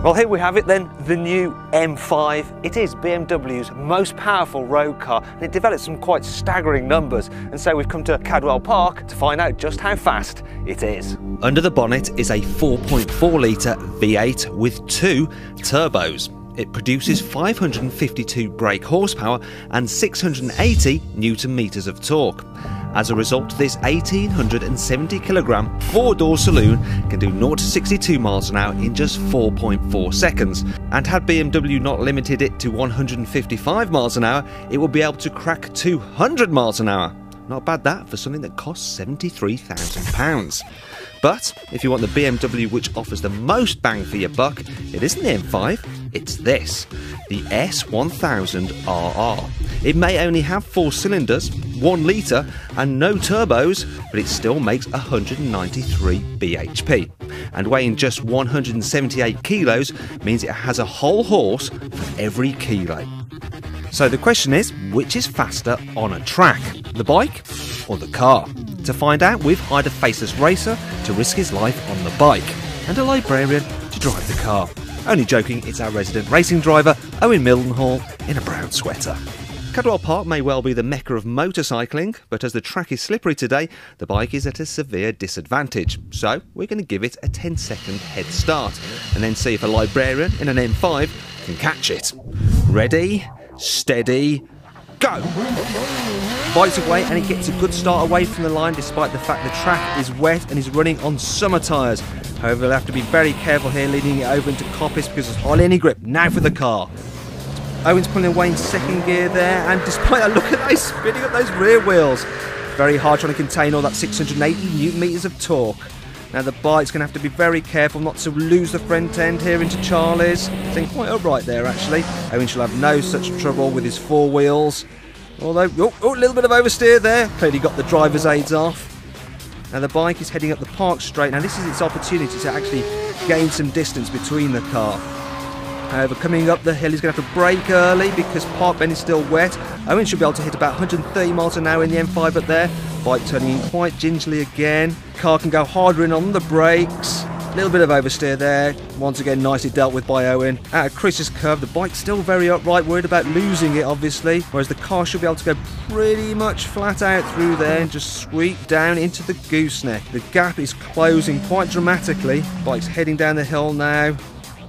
Well, here we have it then, the new M5. It is BMW's most powerful road car, and it develops some quite staggering numbers. And so we've come to Cadwell Park to find out just how fast it is. Under the bonnet is a 4.4 litre V8 with 2 turbos. It produces 552 brake horsepower and 680 newton meters of torque. As a result, this 1870 kilogram four-door saloon can do 0 to 62 miles an hour in just 4.4 seconds. And had BMW not limited it to 155 miles an hour, it would be able to crack 200 miles an hour. Not bad that for something that costs £73,000. But if you want the BMW which offers the most bang for your buck, it isn't the M5, it's this, the S1000RR. It may only have 4 cylinders, 1 litre and no turbos, but it still makes 193 bhp. And weighing just 178 kilos means it has a whole horse for every kilo. So the question is, which is faster on a track, the bike or the car? To find out, we've hired a faceless racer to risk his life on the bike, and a librarian to drive the car. Only joking, it's our resident racing driver, Owen Mildenhall, in a brown sweater. Cadwell Park may well be the mecca of motorcycling, but as the track is slippery today, the bike is at a severe disadvantage. So we're going to give it a 10-second head start, and then see if a librarian in an M5 can catch it. Ready, steady, go! Bike's away and it gets a good start away from the line despite the fact the track is wet and is running on summer tyres. However, we'll have to be very careful here leading it over into coppice because there's hardly any grip. Now for the car. Owen's pulling away in second gear there, and despite that, look at that, he's spinning up those rear wheels. Very hard trying to contain all that 680 newton meters of torque. Now the bike's going to have to be very careful not to lose the front end here into Charlie's. Staying quite upright there actually. Owen shall have no such trouble with his 4 wheels. Although, a little bit of oversteer there. Clearly got the driver's aids off. Now the bike is heading up the park straight. Now this is its opportunity to actually gain some distance between the car. However, coming up the hill, he's going to have to brake early because Park Bend is still wet. Owen should be able to hit about 130 miles an hour in the M5 up there. Bike turning in quite gingerly again. Car can go harder in on the brakes. A little bit of oversteer there. Once again, nicely dealt with by Owen. Out of Chris's curve, the bike's still very upright, worried about losing it, obviously. Whereas the car should be able to go pretty much flat out through there and just sweep down into the gooseneck. The gap is closing quite dramatically. Bike's heading down the hill now.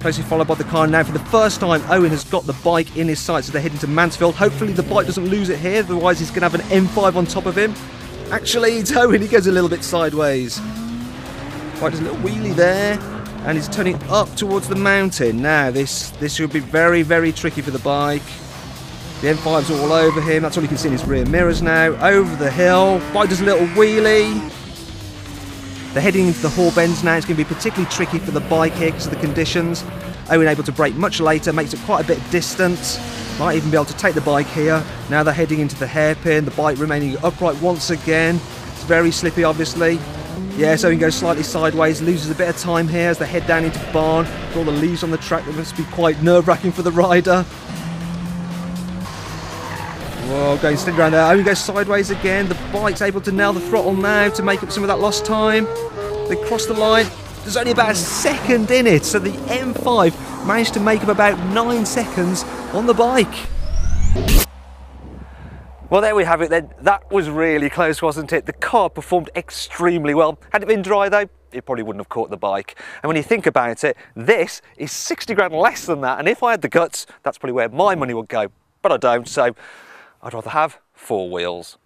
Closely followed by the car now. For the first time, Owen has got the bike in his sights as they're heading to Mansfield. Hopefully the bike doesn't lose it here, otherwise he's going to have an M5 on top of him. Actually, it's Owen, he goes a little bit sideways. Bike does a little wheelie there, and he's turning up towards the mountain. Now, this should be very, very tricky for the bike. The M5's all over him. That's all you can see in his rear mirrors now. Over the hill. Bike does a little wheelie. They're heading into the Hall Bends now. It's going to be particularly tricky for the bike here because of the conditions. Owen able to brake much later, makes it quite a bit distant. Might even be able to take the bike here. Now they're heading into the hairpin. The bike remaining upright once again. It's very slippy, obviously. Yeah, so he goes slightly sideways, loses a bit of time here as they head down into the barn. With all the leaves on the track, that must be quite nerve-wracking for the rider. Whoa, going steady around there. Owen goes sideways again. The bike's able to nail the throttle now to make up some of that lost time. They cross the line. There's only about a second in it, so the M5 managed to make up about 9 seconds on the bike. Well, there we have it then. That was really close, wasn't it? The car performed extremely well. Had it been dry though, it probably wouldn't have caught the bike. And when you think about it, this is 60 grand less than that. And if I had the guts, that's probably where my money would go. But I don't, so I'd rather have 4 wheels.